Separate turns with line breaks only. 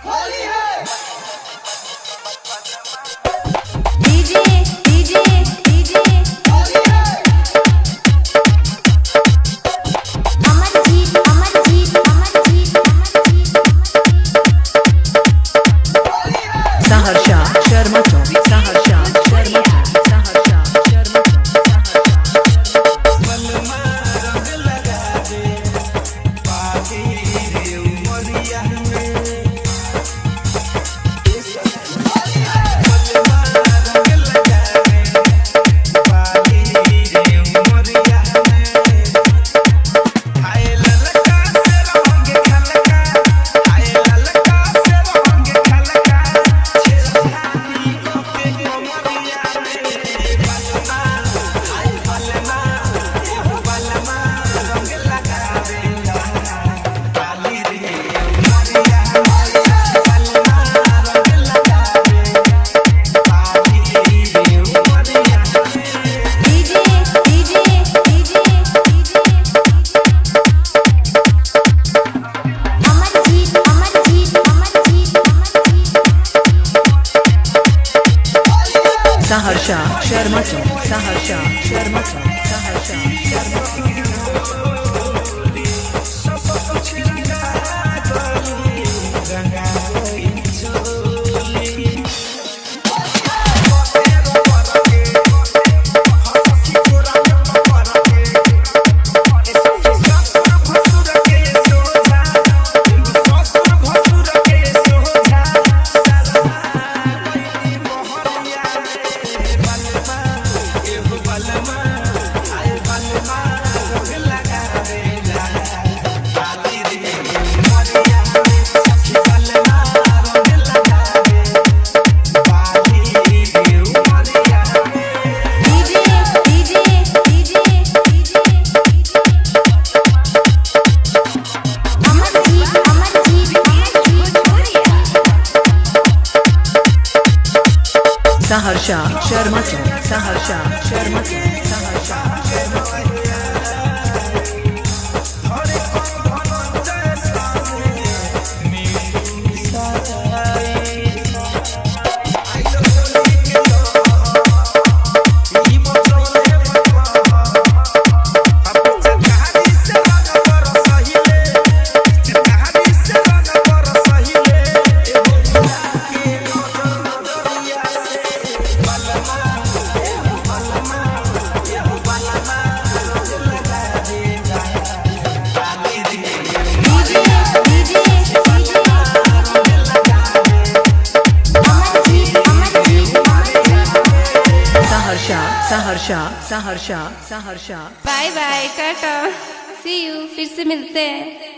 होली है।
DJ DJ DJ
Holi है।
Amarjeet Amarjeet Amarjeet Amarjeet
Saharsa Sharma Chowk Saharsa Sharma Chowk Saharsa Sharma Saharsa Sharma Chowk Saharsa Sharma Chowk Saharsa Sharma Chowk Saharsa Sharma Chowk Saharsa Sharma Chowk Saharsa Sharma Chowk Saharsa Saharsa Saharsa
bye bye tata see you फिर से मिलते हैं।